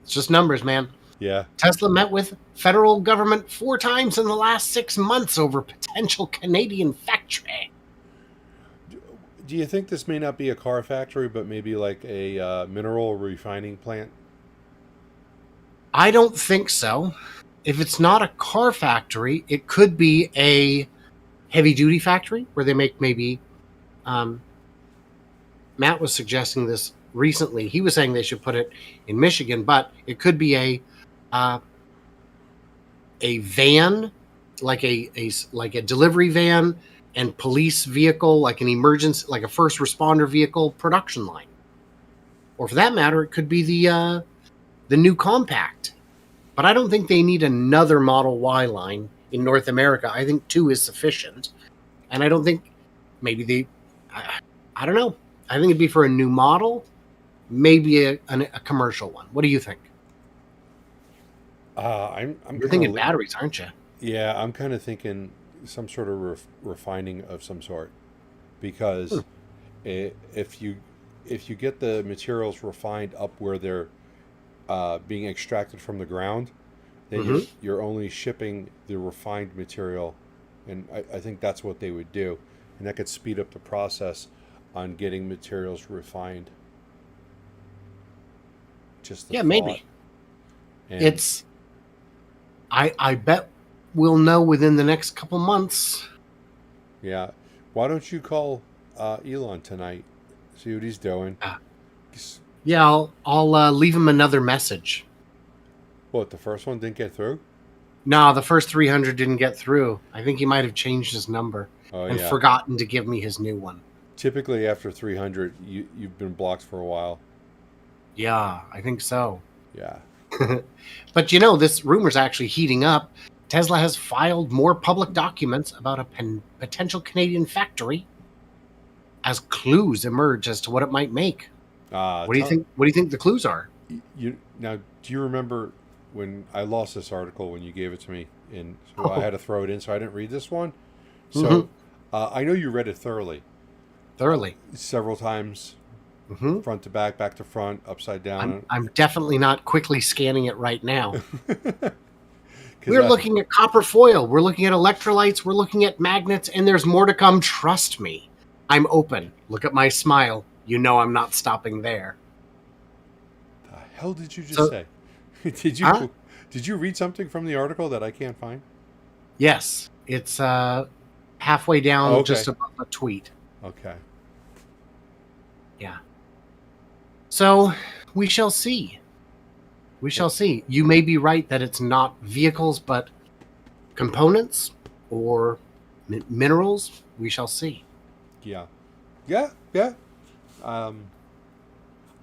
just numbers, man. Yeah. Tesla met with federal government 4 times in the last 6 months over potential Canadian factory. Do you think this may not be a car factory, but maybe like a mineral refining plant? I don't think so. If it's not a car factory, it could be a heavy-duty factory where they make maybe... Matt was suggesting this recently. He was saying they should put it in Michigan, but it could be a van, like a delivery van, and police vehicle, like an emergency, like a first responder vehicle production line. Or for that matter, it could be the new compact. But I don't think they need another Model Y line in North America. I think 2 is sufficient. And I don't think maybe I don't know. I think it'd be for a new model, maybe a commercial one. What do you think? You're thinking batteries, aren't you? Yeah, I'm kind of thinking some sort of refining of some sort, because if you get the materials refined up where they're being extracted from the ground, then you're only shipping the refined material, and I think that's what they would do, and that could speed up the process on getting materials refined. Just maybe. And I bet we'll know within the next couple months. Yeah. Why don't you call Elon tonight? See what he's doing. Yeah, I'll leave him another message. What, the first one didn't get through? No, the first 300 didn't get through. I think he might have changed his number and forgotten to give me his new one. Typically after 300, you've been blocked for a while. Yeah, I think so. Yeah. But this rumor's actually heating up. Tesla has filed more public documents about a potential Canadian factory as clues emerge as to what it might make. What do you think? What do you think the clues are? Now, do you remember when I lost this article when you gave it to me, and so I had to throw it in, so I didn't read this one? So I know you read it thoroughly. Several times, front to back, back to front, upside down. I'm definitely not quickly scanning it right now. We're looking at copper foil. We're looking at electrolytes. We're looking at magnets, and there's more to come. Trust me. I'm open. Look at my smile. I'm not stopping there. hell did you just So, say? Did you huh? did you read something from the article that I can't find? Yes, it's halfway Oh, down, just okay. above a tweet. Okay. Yeah. So we shall see. We Yeah. shall see. You may be right that it's not vehicles, but components or minerals. We shall see. Yeah. Yeah. Yeah. Um,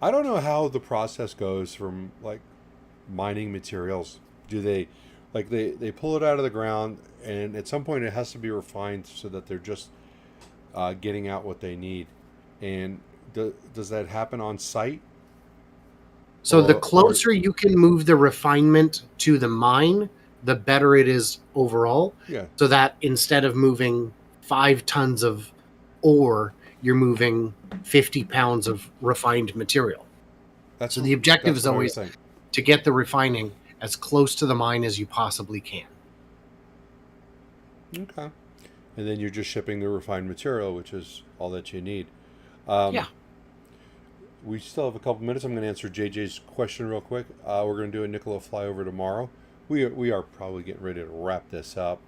I don't know how the process goes from like mining materials. Do they like they pull it out of the ground and at some point it has to be refined so that they're just getting out what they need. And does that happen on site So the or closer you can move the refinement to the mine, the better it is overall. yeah, So that instead of moving 5 tons of ore, you're moving 50 pounds of refined material. that's So the objective that's is what I would always think. to get the refining as close to the mine as you possibly can. Okay. And then you're just shipping the refined material, which is all that you need. Um, Yeah. we still have a couple minutes. I'm going to answer JJ's question real quick. We're going to do a Nikola flyover tomorrow. We are probably getting ready to wrap this up.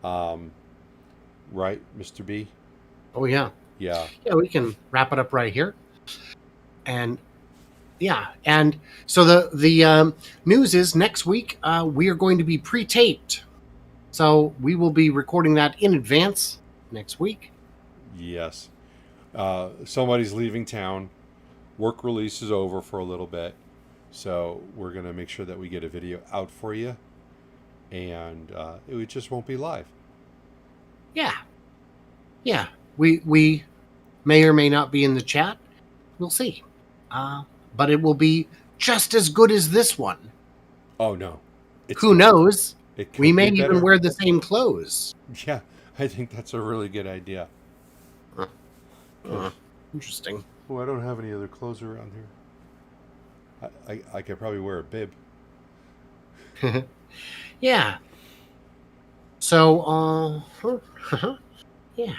Um, right, Mr. B? Oh, yeah. Yeah. Yeah, we can wrap it up right here. And yeah, and so the news is next week we are going to be pre-taped. So we will be recording that in advance next week. Yes. Somebody's leaving town. Work release is over for a little bit. So we're going to make sure that we get a video out for you. And it just won't be live. Yeah. Yeah. We may or may not be in the chat. We'll see. But it will be just as good as this one. Oh, no. Who knows? It could We may be even better. wear the same clothes. Yeah, I think that's a really good idea. Interesting. Oh, I don't have any other clothes around here. I could probably wear a bib. Yeah. So, yeah.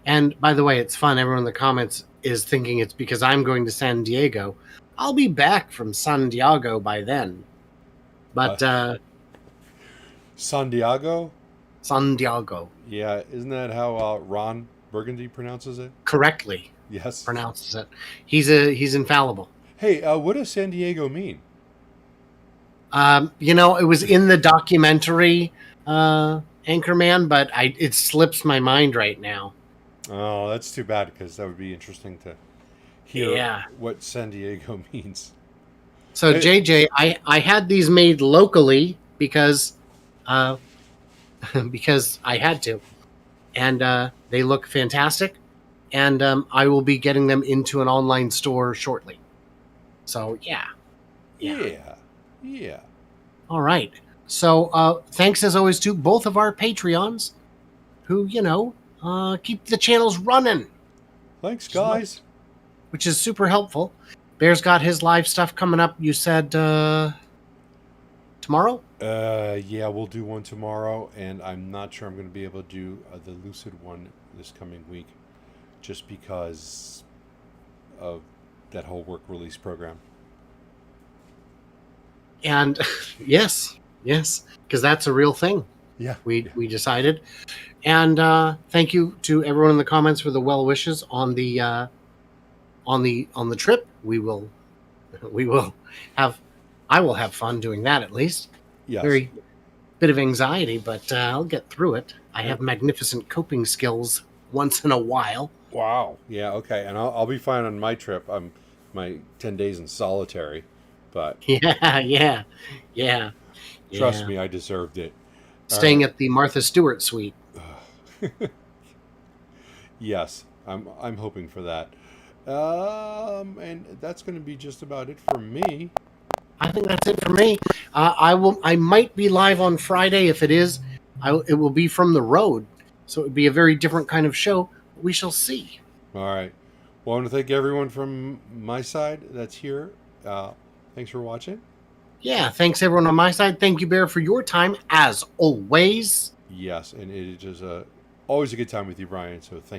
And by the way, it's fun. Everyone in the comments is thinking it's because I'm going to San Diego. I'll be back from San Diego by then. But San Diego? San Diego Yeah, isn't that how Ron Burgundy pronounces it? correctly Yes. pronounces it. He's infallible. Hey, what does San Diego mean? It was in the documentary Anchorman, but it slips my mind right now. Oh, that's too bad because that would be interesting to hear Yeah. what San Diego means. So JJ, I had these made locally because because I had to, and they look fantastic, and I will be getting them into an online store shortly. So yeah. Yeah. All right. So thanks as always to both of our Patreons, who keep the channels running. Thanks, guys. Which is super helpful. Bear's got his live stuff coming up. You said tomorrow? Yeah, we'll do one tomorrow, and I'm not sure I'm going to be able to do the Lucid one this coming week, just because of that whole work release program. And yes, because that's a real thing. Yeah, we decided. And thank you to everyone in the comments for the well wishes on the trip. I will have fun doing that at least. Yes. Very bit of anxiety, but I'll get through it. I have magnificent coping skills once in a while. Wow. Yeah. Okay. And I'll be fine on my trip. I'm my 10 days in solitary, but yeah. Trust me, I deserved it. Staying at the Martha Stewart suite. Yes, I'm hoping for that. And that's going to be just about it for me. I think that's it for me. I might be live on Friday. If it is, it will be from the road, so it would be a very different kind of show. We shall see. All right. Well, I want to thank everyone from my side that's here. Thanks for watching. Yeah, thanks everyone on my side. Thank you, Bear, for your time as always. Yes, and it is always a good time with you, Brian. So thank you.